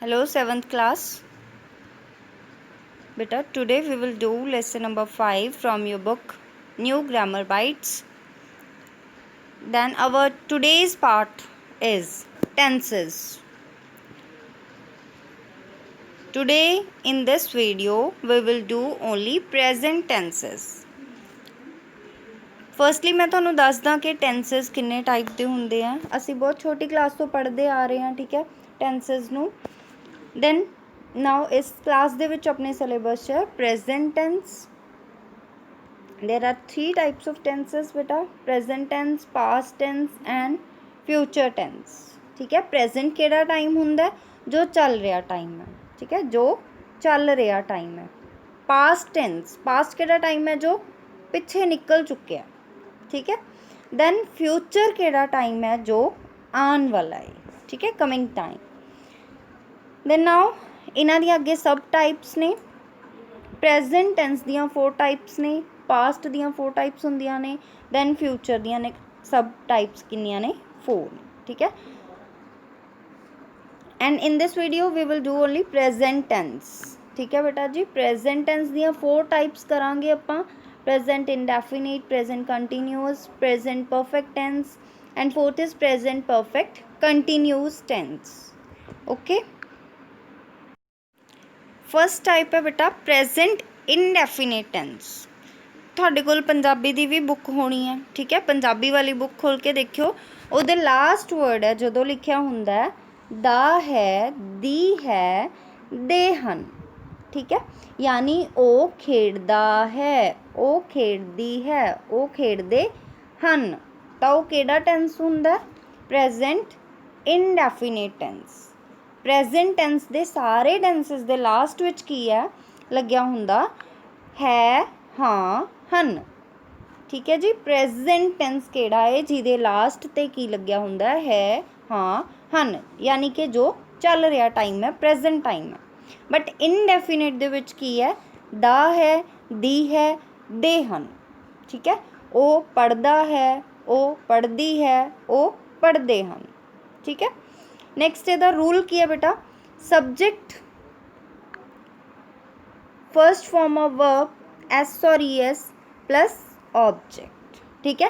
Hello 7th class. Beta, today we will do lesson number 5 from your book New Grammar Bites. Then our today's part is tenses. Today in this video we will do only present tenses. Firstly ਮੈਂ ਤੁਹਾਨੂੰ ਦੱਸਦਾ ਕਿ ਟੈਂਸਸ ਕਿੰਨੇ type ਦੇ ਹੁੰਦੇ ਆ। ਅਸੀਂ ਬਹੁਤ ਛੋਟੀ ਕਲਾਸ ਤੋਂ ਪੜ੍ਹਦੇ ਆ ਰਹੇ ਹਾਂ, ਠੀਕ ਹੈ, ਟੈਂਸਸ ਨੂੰ। ਦੈਨ ਨਾਓ ਇਸ ਕਲਾਸ ਦੇ ਵਿੱਚ ਆਪਣੇ ਸਿਲੇਬਸ 'ਚ present tense. There are 3 types of tenses बेटा, present tense, past tense and future tense. ठीक है, प्रेजेंट केड़ा टाइम हुंदा जो चल रहा टाइम है, ठीक है, जो चल रहा टाइम है। पास्ट टेंस, पास्ट केड़ा टाइम है जो पिछे निकल चुके हैं, ठीक है। दैन फ्यूचर केड़ा टाइम है जो आने वाला है, ठीक है, कमिंग टाइम। दैन नाउ इन्हां दी अगे सब टाइप्स ने। प्रेजेंट टेंस दियां 4 टाइप्स ने, पास्ट दियां 4 टाइप्स होंदियां ने, दैन फ्यूचर दियां ने सब टाइप्स किन्नियां ने 4, ठीक है। And in this video we will do only present tense, ठीक है बेटा जी। प्रेजेंट टेंस दियां 4 टाइप्स करांगे आपां, present indefinite, present continuous, present perfect tense and fourth is present perfect continuous tense. Okay, first type है बेटा प्रेजेंट इनडेफिनिट टेंस। ਤੁਹਾਡੇ ਕੋਲ ਪੰਜਾਬੀ ਦੀ ਵੀ ਬੁੱਕ ਹੋਣੀ ਹੈ, ਠੀਕ ਹੈ। ਪੰਜਾਬੀ ਵਾਲੀ ਬੁੱਕ ਖੋਲ ਕੇ ਦੇਖਿਓ, ਉਹਦੇ ਲਾਸਟ ਵਰਡ ਹੈ ਜਦੋਂ ਲਿਖਿਆ ਹੁੰਦਾ ਦਾ ਹੈ, ਦੀ ਹੈ, ਦੇ ਹਨ, ਠੀਕ ਹੈ। ਯਾਨੀ ਉਹ ਖੇਡਦਾ ਹੈ, ਉਹ ਖੇਡਦੀ ਹੈ, ਉਹ ਖੇਡਦੇ ਹਨ, ਤਾਂ ਉਹ ਕਿਹੜਾ ਟੈਂਸ ਹੁੰਦਾ? Present indefinite tense. Present tense ਦੇ ਸਾਰੇ ਟੈਂਸਸ ਦੇ ਲਾਸਟ ਵਿੱਚ ਕੀ ਹੈ ਲੱਗਿਆ ਹੁੰਦਾ? ਹੈ, ਹਾਂ, ਹਨ, ਠੀਕ ਹੈ ਜੀ। ਪ੍ਰੈਜ਼ੈਂਟ ਟੈਂਸ ਕਿਹੜਾ ਹੈ ਜਿਹਦੇ ਲਾਸਟ 'ਤੇ ਕੀ ਲੱਗਿਆ ਹੁੰਦਾ ਹੈ? ਹਾਂ, ਹਨ, ਯਾਨੀ ਕਿ ਜੋ ਚੱਲ ਰਿਹਾ ਟਾਈਮ ਹੈ, ਪ੍ਰੈਜ਼ੈਂਟ ਟਾਈਮ ਹੈ। ਬਟ ਇਨਡੈਫੀਨਿਟ ਦੇ ਵਿੱਚ ਕੀ ਹੈ? ਦਾ ਹੈ, ਦੀ ਹੈ, ਦੇ ਹਨ, ਠੀਕ ਹੈ। ਉਹ ਪੜ੍ਹਦਾ ਹੈ, ਉਹ ਪੜ੍ਹਦੀ ਹੈ, ਉਹ ਪੜ੍ਹਦੇ ਹਨ, ਠੀਕ ਹੈ। ਨੈਕਸਟ ਇਹਦਾ ਰੂਲ ਕੀ ਹੈ ਬੇਟਾ? Subject first form of verb S और ई एस प्लस ऑब्जेक्ट, ठीक है।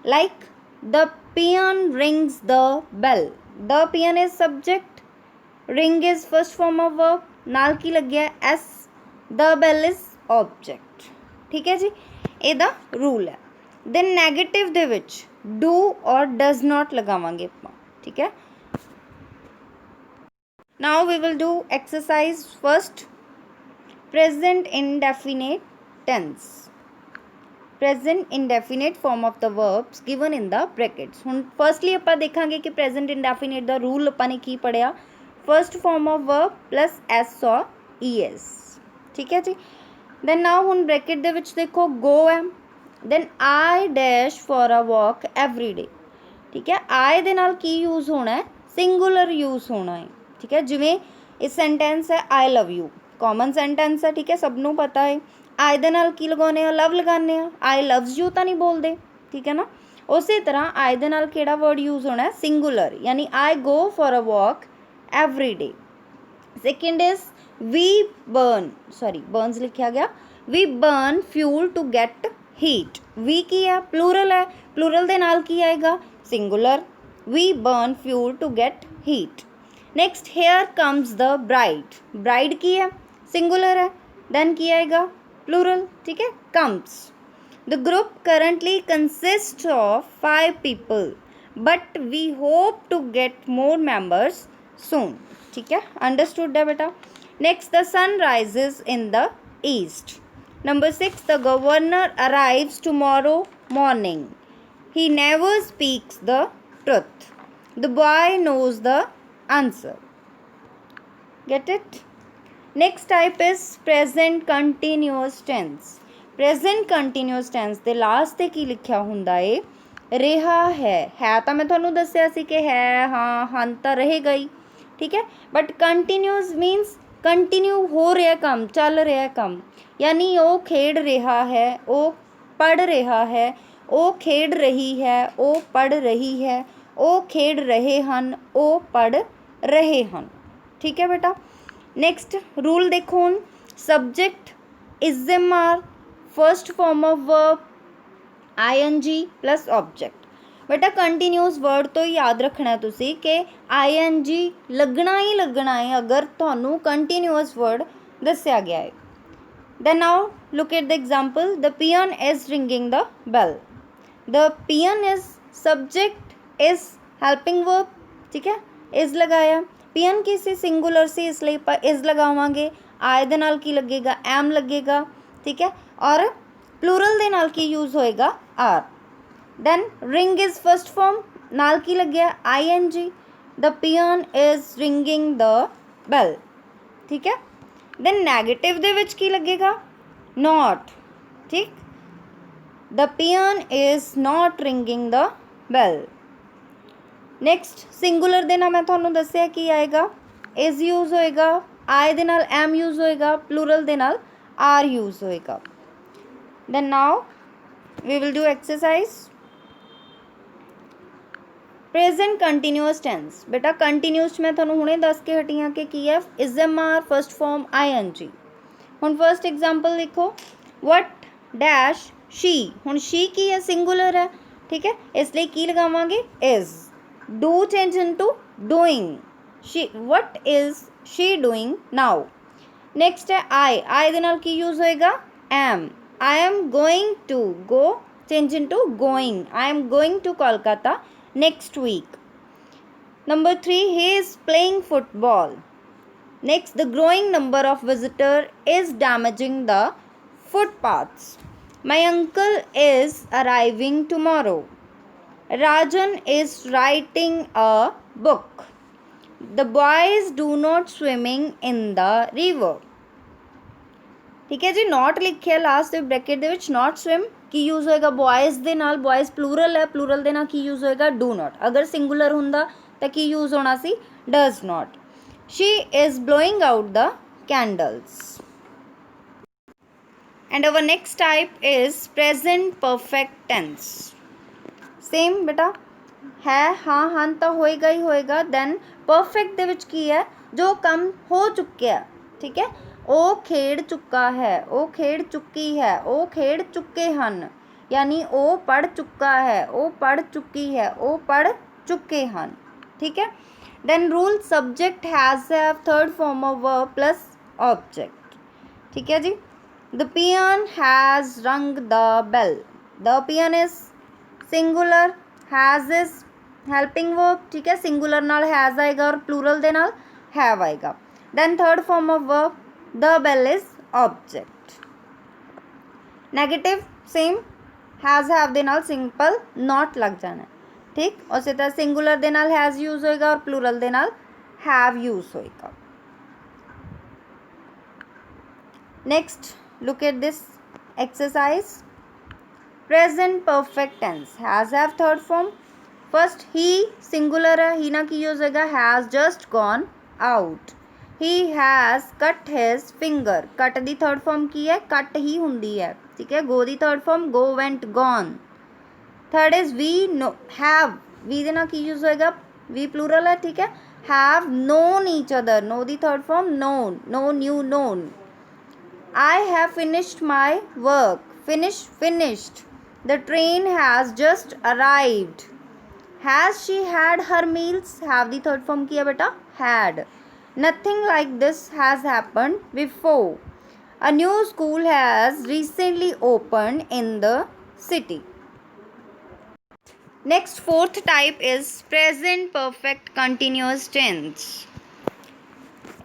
Like the peon rings the bell, the peon is subject, ring is first form of verb, नाल की लग गया S, the bell is object, ठीक है जी। ਇਹਦਾ रूल है। then नेगेटिव ਦੇ ਵਿੱਚ डू और डज नॉट लगावांगे ਆਪਾਂ, ठीक है। now we will do exercise first, present indefinite tense, present indefinite form of the verbs given in the brackets। ਹੁਣ ਫਰਸਟਲੀ ਆਪਾਂ ਦੇਖਾਂਗੇ ਕਿ present indefinite ਦਾ ਰੂਲ ਆਪਾਂ ਨੇ ਕੀ ਪੜਿਆ? First farm of verb plus S ਔਰ ਈ ਐਸ, ਠੀਕ ਹੈ ਜੀ। ਦੈਨ ਨਾਓ ਹੁਣ ਬ੍ਰੈਕਟ ਦੇ ਵਿੱਚ ਦੇਖੋ ਗੋ ਹੈ, then I dash for a walk every day, ਠੀਕ ਹੈ। ਆਈ ਦੇ ਨਾਲ ਕੀ ਯੂਜ਼ ਹੋਣਾ ਹੈ? ਸਿੰਗੂਲਰ ਯੂਜ਼ ਹੋਣਾ ਹੈ, ਠੀਕ ਹੈ। ਜਿਵੇਂ ਇਹ ਸੈਂਟੈਂਸ ਹੈ ਆਈ ਲਵ ਯੂ, कॉमन सेंटेंस है, ठीक है, सबनों पता है। आई दे नाल की लगाने लव लगाने, आई लव्स यू तो नहीं बोलते, ठीक है ना। उस तरह आई दे नाल केड़ा वर्ड यूज़ होना है? सिंगुलर, यानी I go for a walk every day. Second is we burn, sorry burns लिखा गया, we burn fuel to get heat. We की है? प्लूरल है, प्लूरल दे नाल की आएगा? Singular. We burn fuel to get heat. Next here comes the bride, bride की है? सिंगुलर है, देन की आएगा? प्लूरल, ठीक है, comes. The group currently consist of 5 people but we hope to get more members soon, ठीक है, understood है बेटा। Next the sun rises in the east. Number 6 the governor arrives tomorrow morning, he never speaks the truth, the boy knows the answer. Get it? Next type is present continuous tense. प्रेजेंट continuous टेंस ਦੇ last ਤੇ ਕੀ ਲਿਖਿਆ ਹੁੰਦਾ ਏ? ਰਿਹਾ ਹੈ ਤਾਂ ਮੈਂ ਤੁਹਾਨੂੰ ਦੱਸਿਆ ਸੀ ਕਿ ਹੈ, ਹਾਂ, ਹਨ ਤਾਂ ਰਹੇਗਾ ਹੀ, ਠੀਕ ਹੈ। ਬਟ ਕੰਟੀਨਿਊਅਸ ਮੀਨਸ ਕੰਟੀਨਿਊ ਹੋ ਰਿਹਾ ਕੰਮ, ਚੱਲ ਰਿਹਾ ਕੰਮ, ਯਾਨੀ ਉਹ ਖੇਡ ਰਿਹਾ ਹੈ, ਉਹ ਪੜ੍ਹ ਰਿਹਾ ਹੈ, ਉਹ ਖੇਡ ਰਹੀ ਹੈ, ਉਹ ਪੜ੍ਹ ਰਹੀ ਹੈ, ਉਹ ਖੇਡ ਰਹੇ ਹਨ, ਉਹ ਪੜ੍ਹ ਰਹੇ ਹਨ, ठीक है बेटा। नेक्स्ट रूल देखो हुण, subject is am are first form of verb ING plus object. बेटा कंटीन्यूअस वर्ड तो याद रखना है तुसी कि ING लगना ही लगना है अगर तुहानू कंटीन्यूअस वर्ड दस्या गया है। Then now look at the example. The peon is ringing the bell. The peon is subject is helping verb, ठीक है, is लगाया। peon किसी सिंगुलर से इसलिए is लगावांगे, I दे नाल की लगेगा am लगेगा, ठीक है, और प्लूरल दे नाल की यूज़ होएगा are। Then ring is first form, नाल की लग गया ING। The peon is ringing the bell, ठीक है। देन नैगेटिव ਦੇ ਵਿੱਚ ਕੀ ਲੱਗੇਗਾ not, ठीक। The peon is not ringing the बैल। नैक्सट सिंगुलर ਦੇ ਨਾਲ मैं ਤੁਹਾਨੂੰ ਦੱਸਿਆ ਕੀ ਆਏਗਾ, इज यूज होएगा, आई ਦੇ ਨਾਲ एम यूज होएगा, प्लूरल ਦੇ ਨਾਲ आर यूज होएगा। Then now we will do exercise present continuous tense. बेटा कंटीन्यूअस मैं थोड़ा हुणे दस के हटी हाँ कि की है is am are first form ING। हुण फर्स्ट एग्जाम्पल लिखो, वट डैश शी। हुण शी की है सिंगुलर है, ठीक है, इसलिए की लगावांगे is. Do change into doing, she what is she doing now. Next है आई दे नाल की यूज होएगा am. I am going to, go change into going, I am going to Kolkata next week. Number 3, he is playing football. Next, the growing number of visitors is damaging the footpaths. My uncle is arriving tomorrow. Rajan is writing a book. The boys do not swimming in the river. ठीक है जी, not लिखे last ਦੇ bracket ਦੇ ਵਿੱਚ not swim की use होएगा boys ਦੇ ਨਾਲ, बॉयज़ प्लूरल है, प्लूरल ਦੇ ਨਾਲ की यूज़ होएगा डू नॉट। अगर सिंगुलर ਹੁੰਦਾ ਤਾਂ की यूज़ होना सी does not. She is blowing out the candles. And our next type is present perfect tense. Same बेटा है हाँ हाँ तो होएगा ही होएगा। दैन परफेक्ट ਦੇ ਵਿੱਚ ਕੀ ਹੈ, जो ਕੰਮ हो चुक्या, ठीक है, ਉਹ ਖੇਡ ਚੁੱਕਾ ਹੈ, ਉਹ ਖੇਡ ਚੁੱਕੀ ਹੈ, ਉਹ ਖੇਡ ਚੁੱਕੇ ਹਨ, यानी ਉਹ ਪੜ੍ਹ ਚੁੱਕਾ ਹੈ, ਉਹ ਪੜ੍ਹ ਚੁੱਕੀ ਹੈ, ਉਹ ਪੜ੍ਹ ਚੁੱਕੇ ਹਨ, ठीक है। Then rule subject has have third form of verb plus object, ठीक है जी। The peon has rung the bell. The peon is singular, has is helping verb, ठीक है, सिंगुलर नाल हैज़ आएगा और प्लूरल दे नाल हैव आएगा। Then third form of verb the bell is object। Negative same has have दे नाल सिंपल नॉट लग जाना है, ठीक। उसी तरह सिंगुलर दे नाल हैज़ यूज होएगा और प्लूरल दे नाल हैव यूज होएगा। Next look at this exercise. Present perfect tense has have third form. First he singular है, ही ना की यूज होएगा has just gone out. He has cut his finger. Cut दी थर्ड फॉर्म की है, cut ही होंदी है, ठीक है। गो दी third form go went gone. Third is we no have, we दे नाल की यूज होएगा वी प्लूरल है, ठीक है, have known each other. Know the third form known, know knew known. I have finished my work, finish finished. The train has just arrived. Has she had her meals, have the third form की है बेटा had. Nothing like this has happened before. A new school has recently opened in the city. Next, fourth type is present perfect continuous tense.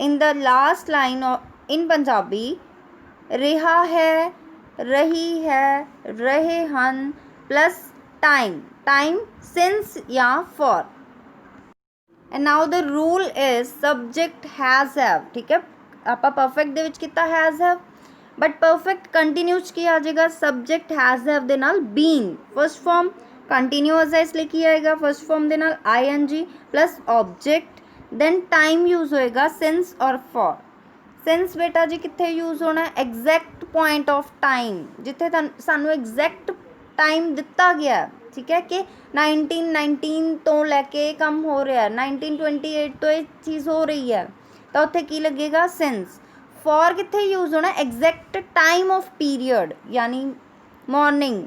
In the last line of in Punjabi, ਰਿਹਾ है, रही है, रहे ਹਨ plus time, time since या for। And now the rule is subject has have, ठीक है, आप परफेक्ट ਦੇ ਵਿੱਚ ਕੀਤਾ has have, but perfect continuous की आ जाएगा सब्जेक्ट हैज़ हैव ਦੇ ਨਾਲ बीन। फर्स्ट फॉर्म कंटिन्यूअस है इसलिए की आएगा फर्स्ट फॉर्म ਦੇ ਨਾਲ ING plus object. Then time use होएगा सिंस और फॉर। सिंस बेटा जी कितने यूज होना है, एग्जैक्ट पॉइंट ऑफ टाइम, जिथे सानू एग्जैक्ट टाइम दिता गया है, ठीक है, कि 1919 तो लैके काम हो रहा है, 1928 तो ये चीज़ हो रही है, ਤਾਂ ਉੱਥੇ ਕੀ ਲੱਗੇਗਾ since। for ਕਿੱਥੇ यूज़ होना एग्जैक्ट टाइम ऑफ पीरियड यानी मॉर्निंग,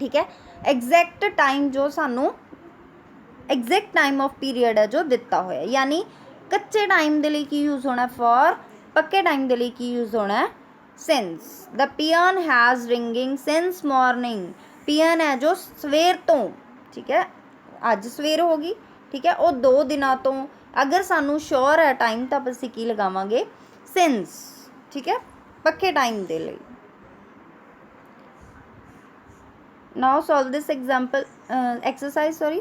ठीक है। एग्जैक्ट टाइम जो सानू एग्जैक्ट टाइम ऑफ पीरियड है जो दिता होया, यानी कच्चे टाइम के लिए की यूज़ होना फॉर, पक्के टाइम के लिए की यूज़ होना है since। The peon has ringing since morning. Peon है जो सवेर तो, ठीक है, अज सवेर होगी, ठीक है, वो 2 दिनों तो। अगर सानू श्योर है टाइम तो असीं की लगावांगे since, ठीक है, पक्के टाइम के लिए। Now solve this example exercise, sorry.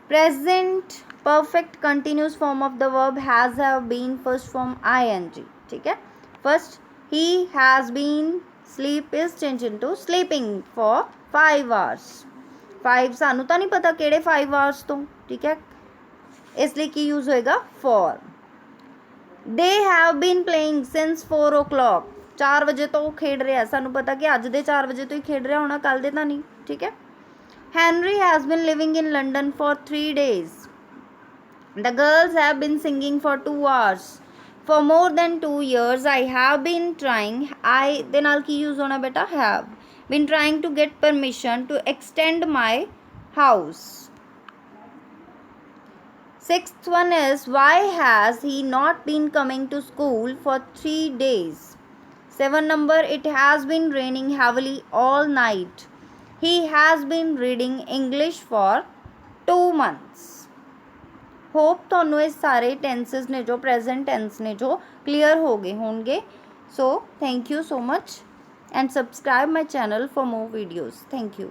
Present perfect continuous form of the verb has have been first form ing, ठीक है। First he has been sleep is change into sleeping for 5 hours। 5 सानू तो नहीं पता किहड़े 5 hours तो, ठीक है, इसलिए की यूज़ होएगा for. They have been playing since 4 o'clock। 4 बजे तो वो खेड रहा, सानू पता कि अज दे 4 बजे तो ही खेड रहा होना, कल दे तो नहीं, ठीक है। Henry has been living in London for 3 days. The girls have been singing for 2 hours. For more than 2 years, I have been trying. I ਦੇ ਨਾਲ ਕੀ use ਹੋਣਾ ਬੇਟਾ have been trying to get permission to extend my house. Sixth one is why has he not been coming to school for 3 days? 7 number, it has been raining heavily all night. He has been reading English for 2 months. Hope तुहानू ये सारे tenses ने जो present tense ने जो clear हो गए होंगे। So thank you so much and subscribe my channel for more videos. Thank you.